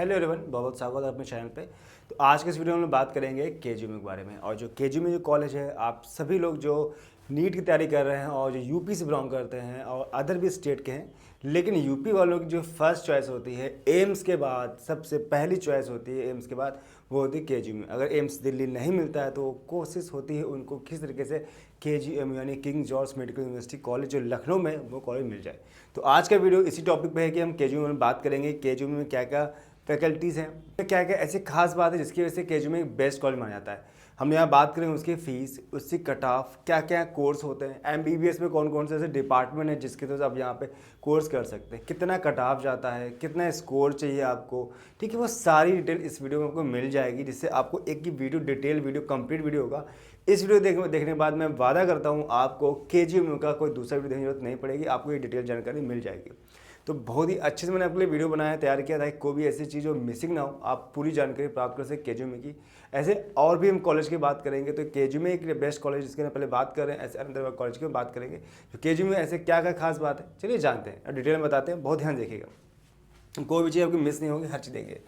Hello everyone, बहुत स्वागत है अपने चैनल पे। तो आज के इस वीडियो में हम बात करेंगे केजीएमयू के बारे में। और जो केजीएमयू जो कॉलेज है, आप सभी लोग जो नीट की तैयारी कर रहे हैं और जो यूपी से बिलोंग करते हैं और अदर भी स्टेट के हैं, लेकिन यूपी वालों की जो फर्स्ट चॉइस होती है एम्स के बाद, सबसे पहली चॉइस होती है एम्स के बाद, वो होती है केजीएमयू। अगर एम्स दिल्ली नहीं मिलता है तो कोशिश होती है उनको किस तरीके से केजीएमयू यानी king George medical university college जो लखनऊ में, वो कॉलेज मिल जाए। तो आज का वीडियो इसी टॉपिक पे है कि हम केजीएमयू में बात करेंगे, केजीएमयू में क्या क्या फैकल्टीज़ हैं, क्या क्या ऐसी खास बात है जिसकी वजह से केजीएमयू एक बेस्ट कॉलेज माना जाता है। हम यहाँ बात करेंगे उसकी फ़ीस, उसकी कट ऑफ, क्या क्या कोर्स होते हैं, एमबीबीएस में कौन कौन से ऐसे डिपार्टमेंट है जिसके थ्रू आप यहाँ पे कोर्स कर सकते हैं, कितना कट ऑफ जाता है, कितना स्कोर चाहिए आपको। ठीक है, वो सारी डिटेल इस वीडियो में आपको मिल जाएगी, जिससे आपको एक ही video, detail video, complete video होगा। इस वीडियो देखने के बाद मैं वादा करता हूँ आपको केजीएमयू का कोई दूसरा वीडियो देखने की जरूरत नहीं पड़ेगी, आपको ये डिटेल जानकारी मिल जाएगी। तो बहुत ही अच्छे से मैंने आपके लिए वीडियो बनाया, तैयार किया था कि कोई भी ऐसी चीज़ जो मिसिंग ना हो, आप पूरी जानकारी प्राप्त कर सकें केजीएमयू की। ऐसे और भी हम कॉलेज की बात करेंगे, तो केजीएमयू एक बेस्ट कॉलेज जिसके पहले बात कर रहे हैं, ऐसे अंदर कॉलेज की बात करेंगे। तो केजीएमयू ऐसे क्या क्या खास बात है, चलिए जानते हैं और डिटेल में बताते हैं। बहुत ध्यान देखिएगा, कोई भी चीज़ आपकी मिस नहीं होगी, हर चीज़ देंगे।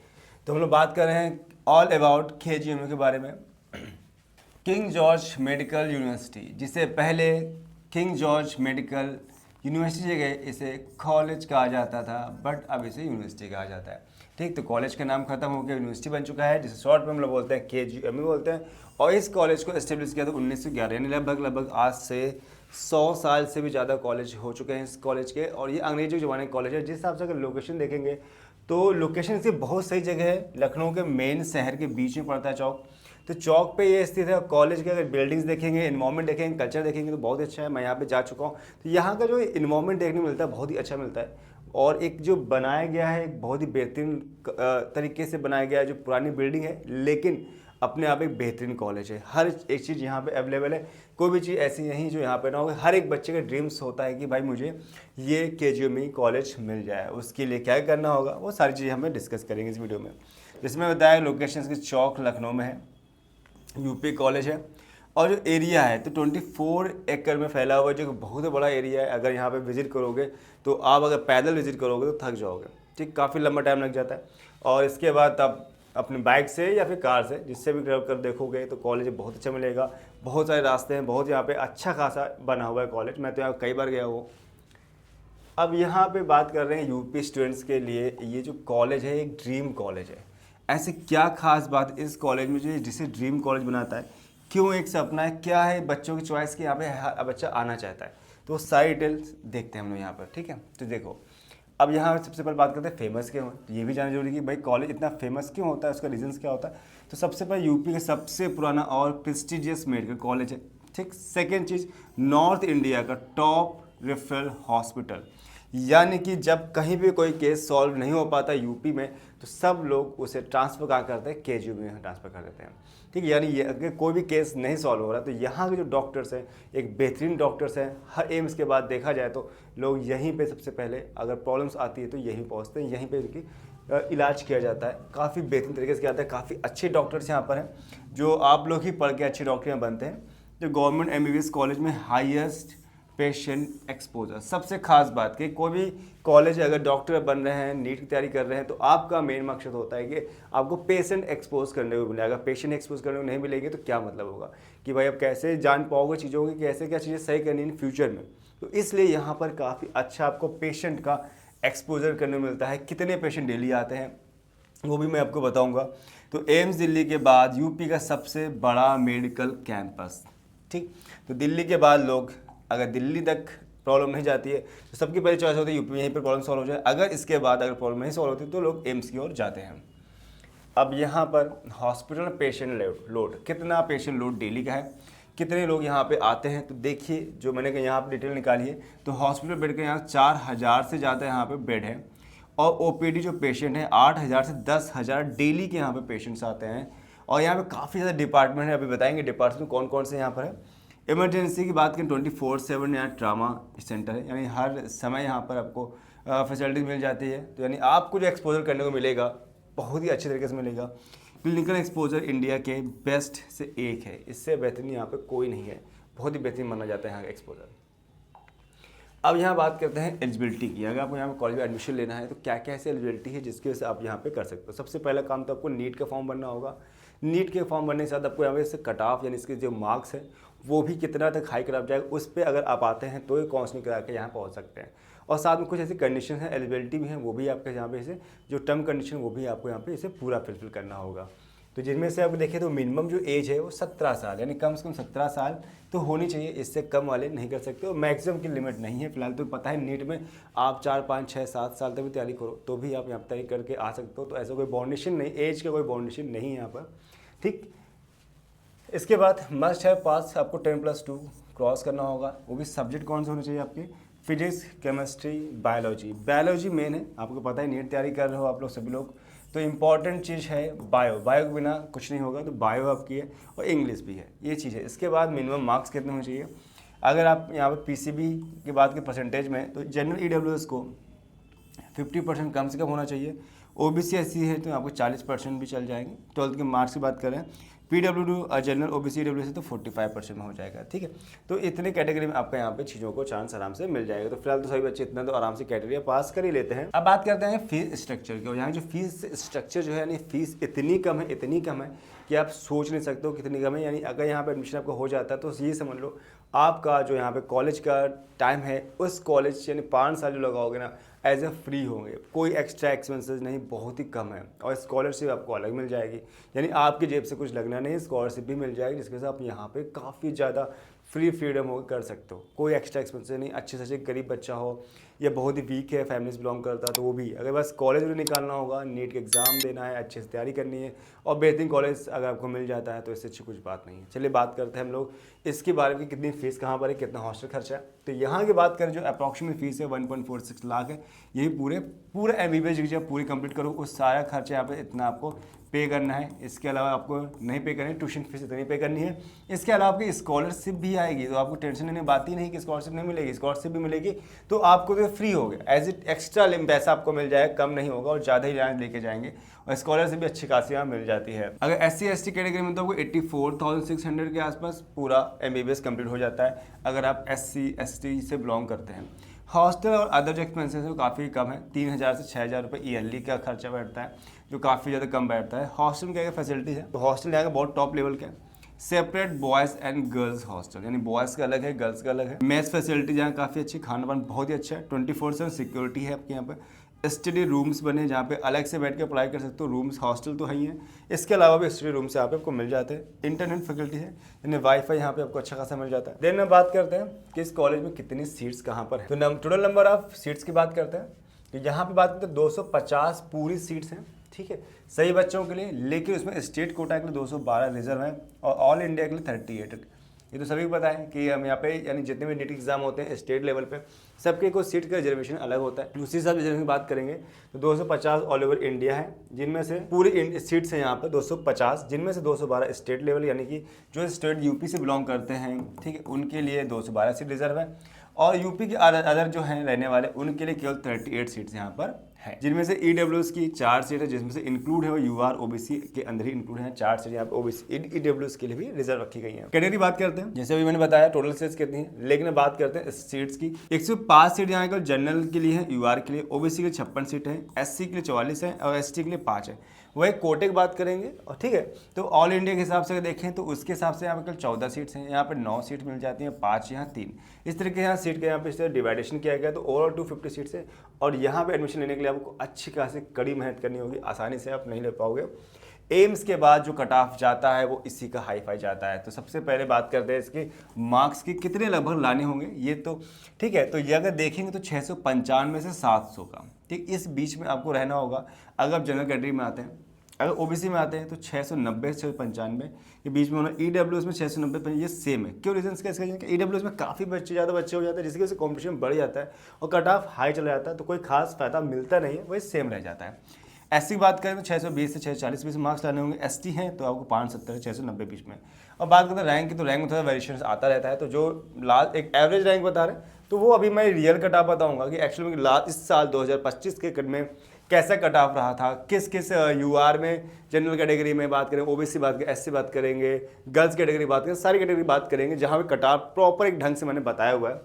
तो हम लोग बात कर रहे हैं ऑल अबाउट केजीएमयू के बारे में। किंग जॉर्ज मेडिकल यूनिवर्सिटी, जिसे पहले किंग जॉर्ज मेडिकल यूनिवर्सिटी जगह इसे कॉलेज कहा जाता था, बट अब इसे यूनिवर्सिटी कहा जाता है। ठीक, तो कॉलेज का नाम खत्म होकर यूनिवर्सिटी बन चुका है, जिसे शॉर्ट में हम लोग बोलते हैं केजीएमयू बोलते हैं। और इस कॉलेज को एस्टेब्लिश किया था 1911, यानी लगभग आज से 100 साल से भी ज़्यादा कॉलेज हो चुके हैं इस कॉलेज के। और ये अंग्रेजों के ज़माने का कॉलेज है। जिस हिसाब से अगर लोकेशन देखेंगे तो लोकेशन इसकी बहुत सही जगह है, लखनऊ के मेन शहर के बीच में पड़ता है चौक। तो चौक पे ये स्थित है। कॉलेज के अगर बिल्डिंग्स देखेंगे, इन्वायरमेंट देखेंगे, कल्चर देखेंगे तो बहुत अच्छा है। मैं यहाँ पे जा चुका हूँ, तो यहाँ का जो इन्वायरमेंट देखने को मिलता है बहुत ही अच्छा मिलता है। और एक जो बनाया गया है, एक बहुत ही बेहतरीन तरीके से बनाया गया है। जो पुरानी बिल्डिंग है लेकिन अपने आप एक बेहतरीन कॉलेज है। हर एक चीज़ यहाँ पे अवेलेबल है, कोई भी चीज़ ऐसी नहीं जो यहाँ पे ना हो। हर एक बच्चे का ड्रीम्स होता है कि भाई मुझे ये केजीएमयू कॉलेज मिल जाए। उसके लिए क्या करना होगा, वो सारी चीज़ें हमें डिस्कस करेंगे इस वीडियो में। जिसमें बताया लोकेशन की चौक लखनऊ में है, यूपी कॉलेज है। और जो एरिया है तो 24 एकड़ में फैला हुआ है, जो बहुत बड़ा एरिया है। अगर यहाँ पे विजिट करोगे तो आप अगर पैदल विजिट करोगे तो थक जाओगे। ठीक, काफ़ी लंबा टाइम लग जाता है। और इसके बाद आप अपनी बाइक से या फिर कार से, जिससे भी कर देखोगे तो कॉलेज बहुत अच्छा मिलेगा। बहुत सारे रास्ते हैं, बहुत यहाँ पे अच्छा खासा बना हुआ है कॉलेज। मैं तो यहाँ कई बार गया हूँ। अब यहाँ पे बात कर रहे हैं यूपी स्टूडेंट्स के लिए ये जो कॉलेज है एक ड्रीम कॉलेज है। ऐसे क्या खास बात इस कॉलेज में जो जिसे ड्रीम कॉलेज बनाता है, क्यों एक सपना है, क्या है बच्चों की चॉइस के यहाँ पे हर बच्चा आना चाहता है, तो वो सारी डिटेल्स देखते हैं हम लोग यहाँ पर। ठीक है, तो देखो अब यहाँ सबसे पहले बात करते हैं फेमस क्यों है। तो ये भी जानना जरूरी है कि भाई कॉलेज इतना फेमस क्यों होता है, उसका रीजन्स क्या होता है। तो सबसे पहले यूपी का सबसे पुराना और प्रेस्टिजियस मेडिकल कॉलेज है। ठीक, सेकेंड चीज़, नॉर्थ इंडिया का टॉप रेफरल हॉस्पिटल, यानी कि जब कहीं भी कोई केस सॉल्व नहीं हो पाता यूपी में तो सब लोग उसे ट्रांसफ़र कहाँ करते हैं, केजीएमयू में ट्रांसफ़र कर देते हैं। ठीक है, यानी ये अगर कोई भी केस नहीं सॉल्व हो रहा तो यहाँ के जो डॉक्टर्स हैं एक बेहतरीन डॉक्टर्स हैं। हर एम्स के बाद देखा जाए तो लोग यहीं पे सबसे पहले अगर प्रॉब्लम्स आती है तो यहीं पहुँचते हैं, यहीं पर उनकी इलाज किया जाता है। काफ़ी बेहतरीन तरीके से किया जाता है। काफ़ी अच्छे डॉक्टर्स यहाँ पर हैं जो आप लोग ही पढ़ के अच्छे डॉक्टर बनते हैं। जो गवर्नमेंट एमबीबीएस कॉलेज में हाईएस्ट पेशेंट एक्सपोजर, सबसे खास बात कि कोई भी कॉलेज अगर डॉक्टर बन रहे हैं, नीट की तैयारी कर रहे हैं, तो आपका मेन मकसद होता है कि आपको पेशेंट एक्सपोज करने को मिलेगा। अगर पेशेंट एक्सपोज करने को नहीं मिलेंगे तो क्या मतलब होगा कि भाई आप कैसे जान पाओगे चीज़ों की, कैसे क्या चीज़ें सही करनी इन फ्यूचर में। तो इसलिए यहाँ पर काफ़ी अच्छा आपको पेशेंट का एक्सपोजर करने को मिलता है। कितने पेशेंट डेली आते हैं वो भी मैं आपको बताऊँगा। तो एम्स दिल्ली के बाद यूपी का सबसे बड़ा मेडिकल कैंपस। ठीक, तो दिल्ली के बाद लोग अगर दिल्ली तक प्रॉब्लम नहीं जाती है तो सबकी पहली चॉइस होती है यूपी में, यहीं पर प्रॉब्लम सॉल्व हो जाए। अगर इसके बाद अगर प्रॉब्लम नहीं सॉल्व होती तो लोग एम्स की ओर जाते हैं। अब यहाँ पर हॉस्पिटल पेशेंट लोड, कितना पेशेंट लोड डेली का है, कितने लोग यहाँ पे आते हैं, तो देखिए जो मैंने यहाँ पर डिटेल निकाली है। तो हॉस्पिटल बेड का यहाँ 4000 से ज़्यादा यहाँ पर बेड है। और ओपीडी जो पेशेंट है 8000 से 10000 डेली के यहाँ पे पेशेंट्स आते हैं। और यहाँ पे काफ़ी ज़्यादा डिपार्टमेंट है, अभी बताएंगे डिपार्टमेंट कौन कौन से यहाँ पर है। इमरजेंसी की बात करें 24/7 यहाँ ट्रामा सेंटर है, यानी हर समय यहाँ पर आपको फैसिलिटीज मिल जाती है। तो यानी आपको जो एक्सपोजर करने को मिलेगा बहुत ही अच्छे तरीके से मिलेगा। क्लिनिकल एक्सपोजर इंडिया के बेस्ट से एक है, इससे बेहतरीन यहाँ पे कोई नहीं है। बहुत ही बेहतरीन माना जाता है यहाँ का एक्सपोजर। अब यहाँ बात करते हैं एलिजिबिलिटी की। अगर आपको यहाँ पे कॉलेज में एडमिशन लेना है तो क्या क्या ऐसी एलिजिबिलिटी है जिसकी वजह से आप यहाँ पे कर सकते हो। सबसे पहला काम तो आपको नीट का फॉर्म भरना होगा। नीट के फॉर्म भरने के साथ आपको यहाँ पे इससे कट ऑफ यानी इसके जो मार्क्स है वो भी कितना तक हाई कट ऑफ जाएगा, उस पर अगर आप आते हैं तो ये काउंसलिंग करा के यहाँ पहुँच सकते हैं। और साथ में कुछ ऐसी कंडीशन है, एलिजिबिलिटी भी है, वो भी आपके यहाँ पे इसे जो टर्म कंडीशन वो भी आपको यहाँ पे इसे पूरा फिलफिल करना होगा। तो जिनमें से आप देखें तो मिनिमम जो एज है वो 17 साल यानी कम से कम 17 साल तो होनी चाहिए, इससे कम वाले नहीं कर सकते। और मैक्सिमम की लिमिट नहीं है फिलहाल, तो पता है नीट में आप 4, 5, 6, 7 साल तक भी तैयारी करो तो भी आप यहाँ पर तैयारी करके आ सकते हो। तो ऐसा कोई बाउंडेशन नहीं, एज का कोई बाउंडेशन नहीं है यहाँ पर, ठीक। इसके बाद मस्ट है पास, आपको 10+2 क्रॉस करना होगा। वो भी सब्जेक्ट कौन से होने चाहिए आपके, physics, chemistry, biology. Biology main है, आपको पता है नीट तैयारी कर रहे हो आप लोग सभी लोग, तो इम्पॉर्टेंट चीज़ है बायो। बायो के बिना कुछ नहीं होगा, तो बायो आपकी है और इंग्लिश भी है, ये चीज़ है। इसके बाद मिनिमम मार्क्स कितने होने चाहिए। अगर आप यहाँ पर पीसीबी की बात करें परसेंटेज में, तो जनरल ईडब्ल्यूएस को 50% कम से कम होना चाहिए। ओबीसी एससी है तो आपको 40% भी चल जाएंगे। 12th के मार्क्स की बात करें, पीडब्ल्यूडी जनरल ओबीसी ईडब्ल्यूएस है तो 45% में हो जाएगा, ठीक है। तो इतने कैटेगरी में आपका यहाँ पे चीज़ों को चांस आराम से मिल जाएगा। तो फिलहाल तो सभी बच्चे इतना तो आराम से कैटेगरी पास कर ही लेते हैं। अब बात करते हैं फीस स्ट्रक्चर की। और यहाँ जो फीस स्ट्रक्चर जो है यानी फीस इतनी कम है कि आप सोच नहीं सकते हो कितनी कम है। यानी अगर यहाँ पे एडमिशन आपका हो जाता है तो ये समझ लो आपका जो यहाँ पे कॉलेज का टाइम है उस कॉलेज यानी 5 साल जो लगाओगे ना एज ए फ्री होंगे, कोई एक्स्ट्रा एक्सपेंसेस नहीं, बहुत ही कम है। और स्कॉलरशिप आपको अलग मिल जाएगी, यानी आपकी जेब से कुछ लगना नहीं, स्कॉलरशिप भी मिल जाएगी जिसकी वजह से आप यहाँ पे काफ़ी ज़्यादा फ्रीडम हो कर सकते हो। कोई एक्स्ट्रा एक्सपेंसेस नहीं, अच्छे से अच्छे गरीब बच्चा हो या बहुत ही वीक है, फैमिली से बिलोंग करता है तो वो भी, अगर बस कॉलेज में निकालना होगा, नीट का एग्ज़ाम देना है, अच्छे से तैयारी करनी है और बेहतरीन कॉलेज अगर आपको मिल जाता है तो इससे अच्छी कुछ बात नहीं है। चलिए बात करते हैं हम लोग इसके बारे में, कितनी फीस कहाँ पर है, कितना हॉस्टल खर्चा है। तो यहाँ की बात करें जो अप्रॉक्सीमेट फीस है 1.46 लाख है। यही पूरे MBBS जब पूरी कंप्लीट करो उस सारा खर्चा यहाँ पे इतना आपको पे करना है। इसके अलावा आपको नहीं पे करनी, ट्यूशन फीस इतनी पे करनी है। इसके अलावा आपकी स्कॉलरशिप भी आएगी, तो आपको टेंशन लेने बात ही नहीं कि स्कॉलरशिप नहीं मिलेगी, स्कॉलरशिप भी मिलेगी। तो आपको तो फ्री हो गया, एज इट एक्स्ट्रा पैसा आपको मिल जाएगा, कम नहीं होगा और ज़्यादा ही लेके जाएंगे। और स्कॉलरशिप भी अच्छी खासी यहाँ मिल जाती है। अगर SC ST कैटेगरी में तो आपको 84,600 के आसपास पूरा MBBS कंप्लीट हो जाता है अगर आप SC ST से बिलोंग करते हैं। हॉस्टल और अदर जो एक्सपेंसेस है काफ़ी कम है, 3,000 से 6,000 रुपये ईयरली का खर्चा बैठता है, जो काफ़ी ज़्यादा कम बैठता है। हॉस्टल में क्या फैसिलिटीज़ है, तो हॉस्टल यहाँ का बहुत टॉप लेवल का है। Separate boys and girls hostel, यानी बॉयज़ का अलग है, गर्ल्स का अलग है। मेस फैसिलिटी यहाँ काफ़ी अच्छी, खाना पान बहुत ही अच्छा है। 24/7 सिक्योरिटी है आपके यहाँ पर। स्टडी रूम्स बने जहाँ पे अलग से बैठ के अप्लाई कर सकते हो, रूम्स हॉस्टल तो है ही है, इसके अलावा भी स्टडी रूम्स यहाँ पे आपको मिल जाते हैं। इंटरनेट फैसिलिटी है, यानी वाईफाई यहाँ पे आपको अच्छा खासा मिल जाता है। देन हम बात करते हैं कि इस कॉलेज में कितनी सीट्स कहाँ पर है। तो टोटल नंबर ऑफ सीट्स की बात करते हैं, तो यहाँ पे बात करते हैं 250 पूरी सीट्स हैं, ठीक है, सही बच्चों के लिए। लेकिन उसमें स्टेट कोटा के लिए 212 रिजर्व है और ऑल इंडिया के लिए 38। ये तो सभी को पता है कि हम यहाँ पे यानी जितने भी नीट एग्जाम होते हैं स्टेट लेवल पे सबके को सीट का रिजर्वेशन अलग होता है। उसी हिसाब से रिजर्वेशन की बात करेंगे तो 250 ऑल ओवर इंडिया है, जिनमें से पूरी सीट्स हैं यहाँ पे 250, जिनमें से 212 स्टेट लेवल यानी कि जो स्टेट यूपी से बिलोंग करते हैं, ठीक है, उनके लिए 212 सीट रिजर्व है। और यूपी के अदर जो हैं रहने वाले उनके लिए केवल 38 सीट्स यहाँ पर है, जिनमें से ईडब्ल्यूएस की 4 सीट है, जिसमें से इंक्लूड है वो यूआर ओबीसी के अंदर ही इंक्लूड है। 4 सीट यहाँ पे ओबीसी ईडब्ल्यूएस के लिए भी रिजर्व रखी गई है। कैटेगरी बात करते हैं, जैसे अभी मैंने बताया टोटल सीट्स कितनी है, लेकिन बात करते हैं सीट्स की। 105 सीट यहाँ पर जनरल के लिए है, यूआर के लिए, ओबीसी के 56 सीट है, एससी के लिए 44 है और एसटी के लिए 5 है। वही कोटे की बात करेंगे और ठीक है, तो ऑल इंडिया के हिसाब से अगर देखें तो उसके हिसाब से यहाँ पर कल 14 सीट्स हैं, यहाँ पर 9 सीट मिल जाती हैं, 5 यहाँ 3, इस तरीके यहाँ सीट का यहाँ पे इस तरह डिवाइडेशन किया गया। तो ओवरऑल 250 सीट्स है और यहाँ पे एडमिशन लेने के लिए आपको अच्छी खासी कड़ी मेहनत करनी होगी, आसानी से आप नहीं ले पाओगे। एम्स के बाद जो कट ऑफ जाता है वो इसी का हाई फाई जाता है। तो सबसे पहले बात करते हैं इसके मार्क्स की कितने लगभग लाने होंगे, ये तो ठीक है। तो ये अगर देखेंगे तो 695 से 700 का, ठीक, इस बीच में आपको रहना होगा। अगर आप जनरल कैटेगरी में आते हैं, अगर ओबीसी में आते हैं तो 690 से 695 के बीच में होना। ईडब्ल्यूएस में 690, ये सेम है। क्यों रीजन इसका ईडब्ल्यूएस में काफ़ी ज़्यादा बच्चे हो जाते हैं, जिसकी वजह से कॉम्पिटिशन बढ़ जाता है और कट ऑफ हाई चला जाता है, तो कोई खास फायदा मिलता नहीं है, वही सेम रह जाता है। एससी की बात करें तो 620 से 640 बीच मार्क्स लाने होंगे। एसटी हैं तो आपको 570 से 690 बीच में। और बात करते हैं रैंक की, तो रैंक में थोड़ा वेरिएशन आता रहता है। तो जो लास्ट एक एवरेज रैंक बता रहे हैं तो वो अभी मैं रियल कट ऑफ बताऊंगा कि एक्चुअली में लास्ट इस साल 2025 के कट में कैसा कट ऑफ रहा था, किस किस यूआर में, जनरल कैटेगरी में बात करें, ओबीसी बात करें, एससी बात करेंगे, गर्ल्स कैटेगरी बात करें, सारी कैटेगरी बात करेंगे, जहाँ पे कट ऑफ प्रॉपर एक ढंग से मैंने बताया हुआ है,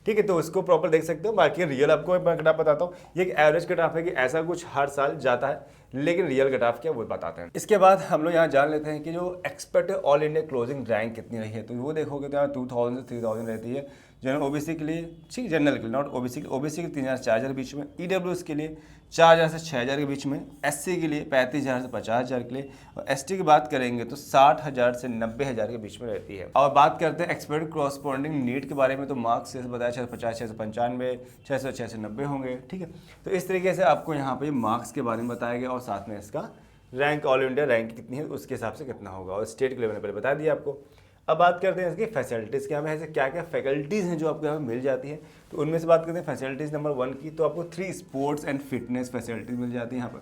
ठीक है, तो उसको प्रॉपर देख सकते हो। बाकी रियल आपको मैं कट ऑफ बताता हूँ, ये एक एवरेज कट ऑफ है कि ऐसा कुछ हर साल जाता है, लेकिन रियल कट ऑफ क्या वो बताते हैं। इसके बाद हम लोग यहाँ जान लेते हैं कि जो expected all India closing rank कितनी रही है। तो वो देखोगे तो यहाँ 2000 से 3000 रहती है जनरल ओबीसी के लिए, ठीक, जनरल के लिए, नॉट ओबीसी के। ओबीसी के 3000 से 4000 के बीच में, ईडब्ल्यूएस के लिए 4000 से 6000 के बीच में, एससी के लिए 35000 से 50000 के लिए, और एसटी की बात करेंगे तो 60000 से 90000 के बीच में रहती है। और बात करते हैं एक्सपेक्टेड कॉरस्पॉन्डिंग नीट के बारे में, तो मार्क्स जैसे बताया 650, 695, 600, 690 होंगे, ठीक है। तो इस तरीके से आपको यहाँ पे मार्क्स के बारे में बताया गया और साथ में इसका रैंक, ऑल इंडिया रैंक कितनी है उसके हिसाब से कितना होगा, और स्टेट के लेवल में पहले बता दिया आपको। अब बात करते हैं इसकी फैसिलिटीज़, क्या ऐसे क्या क्या फैकल्टीज़ हैं जो आपको यहाँ पे मिल जाती है। तो उनमें से बात करते हैं फैसिलिटीज़ नंबर 1 की, तो आपको 3 स्पोर्ट्स एंड फिटनेस फैसिलिटीज़ मिल जाती है यहाँ पर।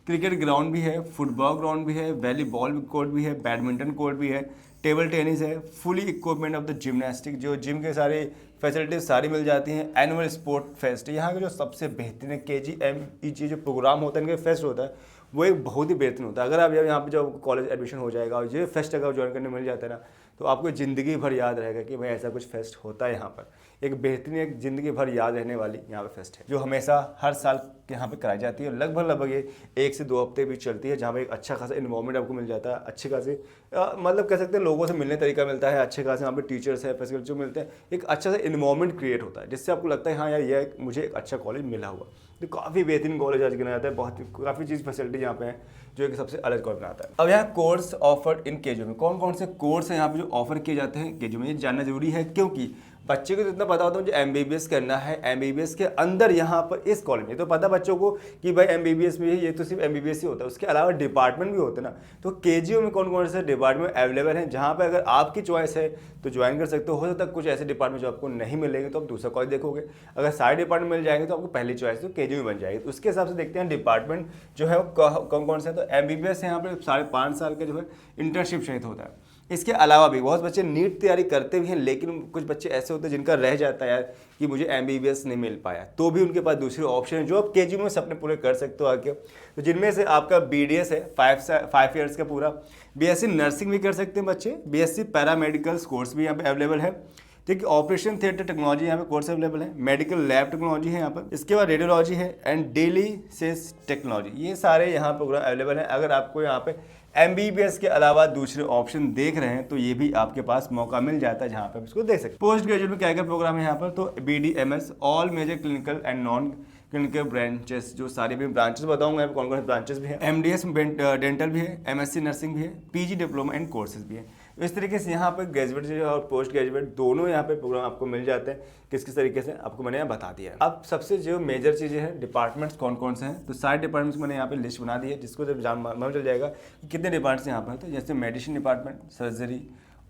क्रिकेट ग्राउंड भी है, फुटबॉल ग्राउंड भी है, वॉलीबॉल कोर्ट भी है, बैडमिंटन कोर्ट भी है, टेबल टेनिस है, fully equipment of the gymnastic, जो जिम के सारे फैसिलिटीज सारी मिल जाती हैं। एनुअल स्पोर्ट फेस्ट, यहाँ का जो सबसे बेहतरीन है KGMEG जो प्रोग्राम होता है, इनका फेस्ट होता है, वो एक बहुत ही बेहतरीन होता है। अगर आप यहाँ पे जब कॉलेज एडमिशन हो जाएगा और ये फेस्ट अगर ज्वाइन करने मिल जाता है ना, तो आपको ज़िंदगी भर याद रहेगा कि भाई ऐसा कुछ फेस्ट होता है यहाँ पर। एक बेहतरीन, एक ज़िंदगी भर याद रहने वाली यहाँ पे फेस्ट है, जो हमेशा हर साल यहाँ पे कराई जाती है। लगभग ये 1 से 2 हफ्ते भी चलती है, जहाँ पे एक अच्छा खासा इन्वॉर्मेंट आपको मिल जाता है, अच्छे खासे मतलब कह सकते हैं लोगों से मिलने तरीका मिलता है, अच्छे खासे यहाँ पे टीचर्स है, फैसिलिटी जो मिलते हैं, एक अच्छा सा इन्वॉर्मेंट क्रिएट होता है, जिससे आपको लगता है हाँ यार ये मुझे एक अच्छा कॉलेज मिला हुआ। तो काफ़ी बेहतरीन कॉलेज आज गिना जाता है, बहुत काफ़ी चीज़ फैसिलिटी यहाँ पे है जो कि सबसे अलग कॉलेज बनाता है। अब यहाँ कोर्स ऑफर्ड इन केजू में, कौन कौन से कोर्स हैं यहाँ पे जो ऑफर किए जाते हैं केजू में, ये जानना जरूरी है, क्योंकि बच्चे को तो इतना पता होता है मुझे MBBS करना है, MBBS के अंदर यहाँ पर इस कॉलेज में तो पता बच्चों को कि भाई MBBS में ये तो सिर्फ MBBS ही होता है, उसके अलावा डिपार्टमेंट भी होते हैं ना। तो KGU में कौन कौन से डिपार्टमेंट अवेलेबल हैं, जहाँ पे अगर आपकी चॉइस है तो ज्वाइन कर सकते हो सकता है कुछ ऐसे डिपार्टमेंट जो आपको नहीं मिलेंगे तो आप दूसरा कॉलेज देखोगे, अगर सारे डिपार्टमेंट मिल जाएंगे तो आपको पहली चॉइस तो KGU में बन जाएगी। तो उसके हिसाब से देखते हैं डिपार्टमेंट जो है वो कौन कौन से है। तो MBBS यहाँ पर 5.5 साल का जो है इंटर्नशिप सहित होता है। इसके अलावा भी बहुत बच्चे नीट तैयारी करते भी हैं, लेकिन कुछ बच्चे ऐसे होते हैं जिनका रह जाता है यार कि मुझे MBBS नहीं मिल पाया, तो भी उनके पास दूसरे ऑप्शन है जो आप KGU में सपने पूरे कर सकते हो आगे। तो जिनमें से आपका BDS है 5 ईयर्स का पूरा, BSc नर्सिंग भी कर सकते हैं बच्चे, BSc पैरामेडिकल कोर्स भी यहाँ पे अवेलेबल है, ठीक है। ऑपरेशन थिएटर टेक्नोलॉजी यहाँ पे कोर्स अवेलेबल है, मेडिकल लैब टेक्नोलॉजी है यहाँ पर, इसके बाद रेडियोलॉजी है एंड डायलिसिस टेक्नोलॉजी, ये सारे यहाँ प्रोग्राम अवेलेबल हैं। अगर आपको यहाँ पे MBBS के अलावा दूसरे ऑप्शन देख रहे हैं तो ये भी आपके पास मौका मिल जाता है जहाँ पे आप इसको देख सकते हैं। पोस्ट ग्रेजुएट में क्या क्या प्रोग्राम है यहाँ पर, तो BDMS all major clinical and non clinical branches, जो सारे भी ब्रांचेस बताऊंगा यहाँ पे कौन कौन से ब्रांचेस भी है, MDS डेंटल भी है, MSc नर्सिंग भी है, PG डिप्लोमा एंड कोर्सेज भी है। इस तरीके से यहाँ पे ग्रेजुएट जो है और पोस्ट ग्रेजुएट दोनों यहाँ पे प्रोग्राम आपको मिल जाते हैं। किस किस तरीके से आपको मैंने यहाँ बता दिया है। अब सबसे जो मेजर चीज़ें हैं, डिपार्टमेंट्स कौन कौन से हैं, तो सारे डिपार्टमेंट्स मैंने यहाँ पे लिस्ट बना दी है, जिसको जब मालूम चल जाएगा कि कितने डिपार्टमेंट्स यहाँ पर हैं। तो जैसे medicine department, surgery,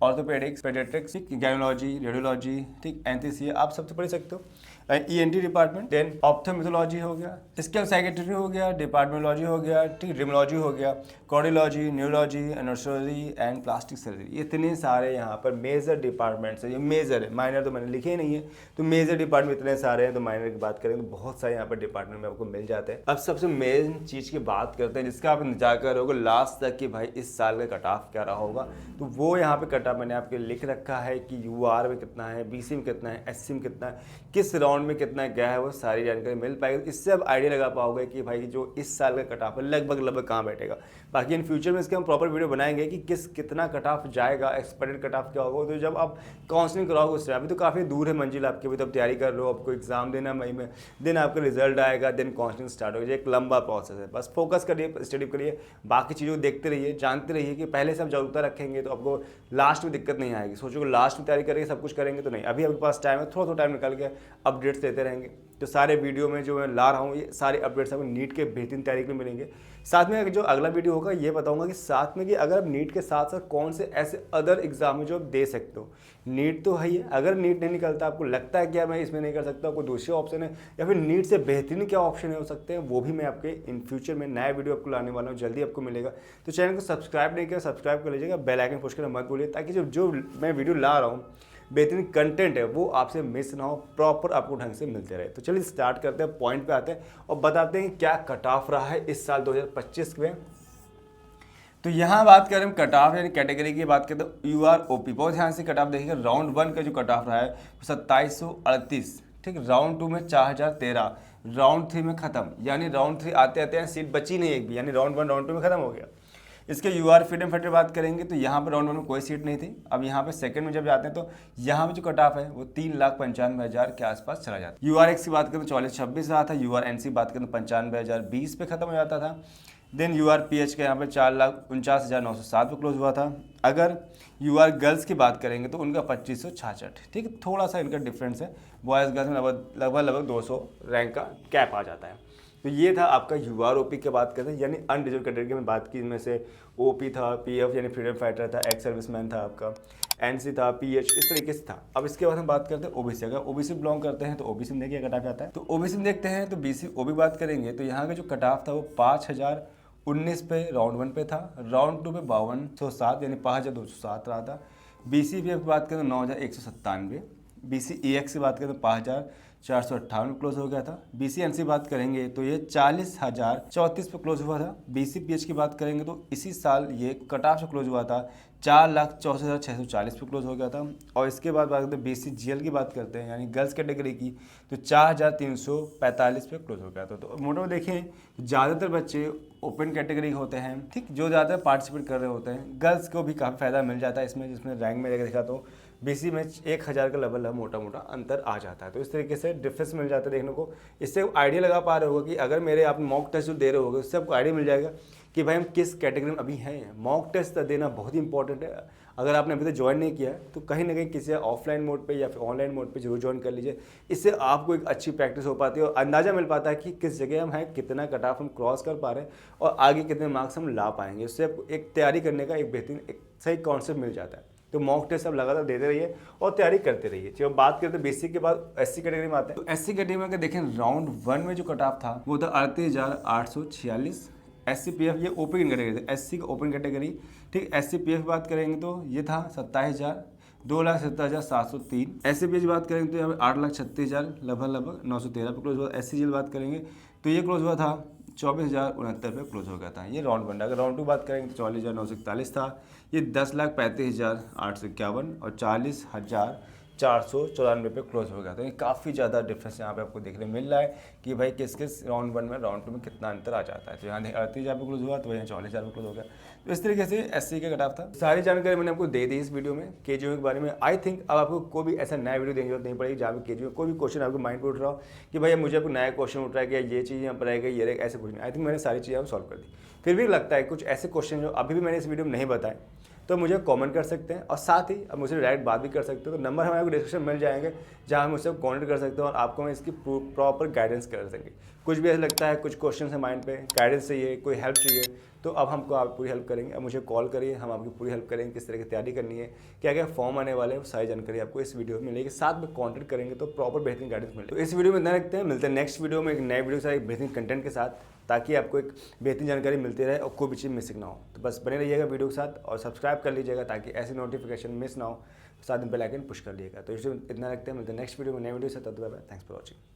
orthopaedics, paediatrics, gynaecology, radiology, ठीक, एंथीसिया आप सबसे पढ़ सकते हो। ENT डिपार्टमेंट, देन ऑप्थोमेथोलॉजी हो गया, इसके बाद साइकेट्री हो गया, डिपार्टमेंटोलॉजी हो गया, ठीक, रिमोलॉजी हो गया, कार्डियोलॉजी, न्यूरोलॉजी, एनोस्ट्रोलॉजी एंड प्लास्टिक सर्जरी, इतने सारे यहाँ पर मेजर डिपार्टमेंट्स हैं। ये मेजर है, माइनर तो मैंने लिखे ही नहीं है, तो मेजर डिपार्टमेंट इतने सारे हैं। तो माइनर की बात करें तो बहुत सारे यहाँ पर डिपार्टमेंट में आपको मिल जाते हैं। अब सबसे मेन चीज़ की बात करते हैं जिसका आप इंतजार कर रहे होगे लास्ट तक कि भाई इस साल का कट ऑफ क्या रहा होगा, तो वो यहाँ पे कट ऑफ मैंने आपके लिख रखा है कि UR में कितना है, BC में कितना है, SC में कितना है, किस राउंड में कितना गया है, वो सारी जानकारी मिल पाएगी। इससे आप आइडिया लगा पाओगे कि भाई जो इस साल का कट ऑफ है लगभग कहाँ बैठेगा। बाकी इन फ्यूचर में इसके हम प्रॉपर वीडियो बनाएंगे कि कितना कट ऑफ जाएगा, एक्सपेक्टेड कट ऑफ क्या होगा। तो जब आप काउंसलिंग कराओगे उससे, अभी तो काफ़ी दूर है मंजिल आपकी, अभी तो आप तैयारी कर लो, आपको एग्जाम देना मई में, देन आपका रिजल्ट आएगा, देन काउंसलिंग स्टार्ट होगी। एक लंबा प्रोसेस है, बस फोकस करिए, स्टडी करिए, बाकी चीज़ों को देखते रहिए, जानते रहिए कि पहले से आप जागरूकता रखेंगे तो आपको लास्ट में दिक्कत नहीं आएगी। सोचोगे लास्ट में तैयारी करेंगे सब कुछ करेंगे तो नहीं, अभी आपके पास टाइम है, थोड़ा टाइम निकाल के अपडेट्स देते रहेंगे। तो सारे वीडियो में जो मैं ला रहा हूँ ये सारे अपडेट्स आपको नीट के बेहतरीन तैयारी के मिलेंगे। साथ में जो अगला वीडियो होगा ये बताऊंगा कि साथ में कि अगर आप नीट के साथ साथ कौन से ऐसे अदर एग्जाम है जो आप दे सकते हो। नीट तो है ही, अगर नीट नहीं निकलता, आपको लगता है कि यार मैं इसमें नहीं कर सकता, कोई दूसरे ऑप्शन है या फिर नीट से बेहतरीन क्या ऑप्शन हो सकते हैं, वो भी मैं आपके इन फ्यूचर में नया वीडियो आपको लाने वाला हूँ, जल्दी आपको मिलेगा। तो चैनल को सब्सक्राइब नहीं किया, सब्सक्राइब कर लीजिएगा, बेल आइकन पुश करना मत भूलिए, ताकि जो मैं वीडियो ला रहा हूँ बेहतरीन कंटेंट है वो आपसे मिस ना हो, प्रॉपर आपको ढंग से मिलते रहे। तो चलिए स्टार्ट करते हैं, पॉइंट पे आते हैं और बताते हैं क्या कट ऑफ रहा है इस साल 2025 में। तो यहाँ बात करें हम कट ऑफ यानी कैटेगरी की बात करें तो UROP, बहुत ध्यान से कट ऑफ देखिएगा। राउंड 1 का जो कट ऑफ रहा है 2738, ठीक। राउंड 2 में 4013, राउंड 3 में खत्म, यानी राउंड 3 आते आते हैं सीट बची नहीं एक भी, यानी राउंड 1 राउंड 2 में खत्म हो गया। इसके UR फ्रीडम फाइटर बात करेंगे तो यहाँ पर राउंड 1 में कोई सीट नहीं थी। अब यहाँ पे सेकंड में जब जाते हैं तो यहाँ पे जो कट ऑफ है वो 3,95,000 के आसपास चला जाता है। URX की बात करें तो 4426 रहा था। URNC बात करें तो 95,020 पे खत्म हो जाता था। देन URPH के यहाँ पे 4,49,907 पे क्लोज हुआ था। अगर UR गर्ल्स की बात करेंगे तो उनका 2566, ठीक है। थोड़ा सा इनका डिफरेंस है, बॉयज़ गर्ल्स में लगभग 200 रैंक का कैप आ जाता है। तो ये था आपका UROP की बात करते हैं, यानी अनरिजर्व कैटेगरी में बात की, इनमें से OP था, PF यानी फ्रीडम फाइटर था, एक्स सर्विसमैन था आपका, NC था, PH, इस तरीके से था। अब इसके बाद हम बात करते हैं OBC। अगर OBC बिलोंग करते हैं तो OBC में देखिए कट ऑफ आता है। तो OBC में देखते हैं तो BC OB बात करेंगे तो यहाँ का जो कट ऑफ था वो 5019 पे राउंड 1 पे था। राउंड 2 पे 5207 यानी 5207 रहा था। BCPF की बात करें तो 9197। BCEX की बात करें तो 5458 में क्लोज हो गया था। BCNC बात करेंगे तो ये 40,034 पे क्लोज हुआ था। BCPH की बात करेंगे तो इसी साल ये कट ऑफ से क्लोज हुआ था, 4,64,640 पे क्लोज हो गया था। और इसके बाद बात करते हैं BCGL की बात करते हैं, यानी गर्ल्स कैटेगरी की, तो 4,345 पे क्लोज हो गया था। तो मोटो देखें ज़्यादातर बच्चे ओपन कैटेगरी होते हैं, ठीक, जो ज़्यादा पार्टिसिपेट कर रहे होते हैं। गर्ल्स को भी काफ़ी फ़ायदा मिल जाता है इसमें, जिसमें रैंक में देखा तो BC में 1000 का लेवल है, मोटा मोटा अंतर आ जाता है। तो इस तरीके से डिफरेंस मिल जाता है देखने को। इससे आइडिया लगा पा रहे होगा कि अगर मेरे आप मॉक टेस्ट जो दे रहे होगे उससे आपको आइडिया मिल जाएगा कि भाई हम किस कैटेगरी में अभी हैं। मॉक टेस्ट देना बहुत ही इंपॉर्टेंट है। अगर आपने अभी तक ज्वाइन नहीं किया है तो कहीं ना कहीं किसी ऑफलाइन मोड पे या फिर ऑनलाइन मोड पे जरूर ज्वाइन कर लीजिए। इससे आपको एक अच्छी प्रैक्टिस हो पाती है और अंदाज़ा मिल पाता है कि किस जगह हम हैं, कितना कट ऑफ हम क्रॉस कर पा रहे हैं और आगे कितने मार्क्स हम ला पाएंगे। उससे एक तैयारी करने का एक बेहतरीन एक सही कॉन्सेप्ट मिल जाता है। तो मॉक टेस्ट आप लगातार देते रहिए और तैयारी करते रहिए। जब बात करते हैं BC के बाद SC कैटेगरी में आते हैं, तो SC कैटेगरी में अगर देखें राउंड 1 में जो कट ऑफ था वो था 38,846। SCPF ये ओपन कैटेगरी थी, SC का ओपन कैटेगरी, ठीक। SCPF की बात करेंगे तो ये था 27,000, 2,70,703। SCPH की बात करेंगे तो यहाँ पे 8,36,000 लगभग 913 पे क्लोज हुआ। SCGL बात करेंगे तो ये क्लोज हुआ था 24,069 पे क्लोज हो गया था। ये राउंड 1। अगर राउंड 2 बात करेंगे तो 40,941 था। ये 10,35,851 और 40,494 पे क्लोज हो गया था। ये काफ़ी ज़्यादा डिफरेंस यहाँ पे आपको देखने मिल रहा है कि भाई किस किस राउंड 1 में राउंड 2 में कितना अंतर आ जाता है। तो यहाँ 38,000 पे क्लोज हुआ तो यहाँ 40,000 पे क्लोज हो गया। तो इस तरीके से SC का कट ऑफ था। सारी जानकारी मैंने आपको दे दी इस वीडियो में KGM के बारे में। आई थिंक अब आपको कोई भी ऐसा नया वीडियो देखने की जरूरत नहीं पड़ेगी जहाँ पे KGM कोई भी क्वेश्चन आपके माइंड पर उठ रहा हो कि भाई मुझे आपको नया क्वेश्चन उठ रहा है कि ये चीज़ यहाँ पर आएगा, ये ऐसे कुछ नहीं। आई थिंक मैंने सारी चीज़ें आपको सॉल्व कर दी। फिर भी लगता है कुछ ऐसे क्वेश्चन जो अभी भी मैंने इस वीडियो में नहीं बताए तो मुझे कमेंट कर सकते हैं और साथ ही अब मुझसे डायरेक्ट बात भी कर सकते हो। तो नंबर हमारे डिस्क्रिप्शन में मिल जाएंगे जहाँ मुझसे कॉन्टेक्ट कर सकते हो और आपको मैं इसकी प्रॉपर गाइडेंस कर सकेंगे। कुछ भी ऐसा लगता है, कुछ क्वेश्चन है माइंड पे, गाइडेंस चाहिए, कोई हेल्प चाहिए, तो अब हमको आप पूरी हेल्प करेंगे। अब मुझे कॉल करिए, हम आपकी पूरी हेल्प करेंगे। किस तरह की तैयारी करनी है, क्या क्या फॉर्म आने वाले हैं, सारी जानकारी आपको इस वीडियो में मिलेगी। साथ में कॉन्टेक्ट करेंगे तो प्रॉपर बेहतरीन गाइडेंस मिलेगी। तो इस वीडियो में इतना रखते हैं, मिलते हैं नेक्स्ट वीडियो में एक नए वीडियो के साथ, एक बेहतरीन कंटेंट के साथ, ताकि आपको एक बेहतरीन जानकारी मिलती रहे और कोई भी चीज़ मिसिंग ना हो। तो बस बने रहिएगा वीडियो के साथ और सब्सक्राइब कर लीजिएगा ताकि ऐसी नोटिफिकेशन मिस ना हो। साथ में बेल आइकन पुश कर लीजिएगा। तो इस इतना रखते हैं, मिलते हैं नेक्स्ट वीडियो में नए वीडियो से। तब तक bye bye, thanks for watching.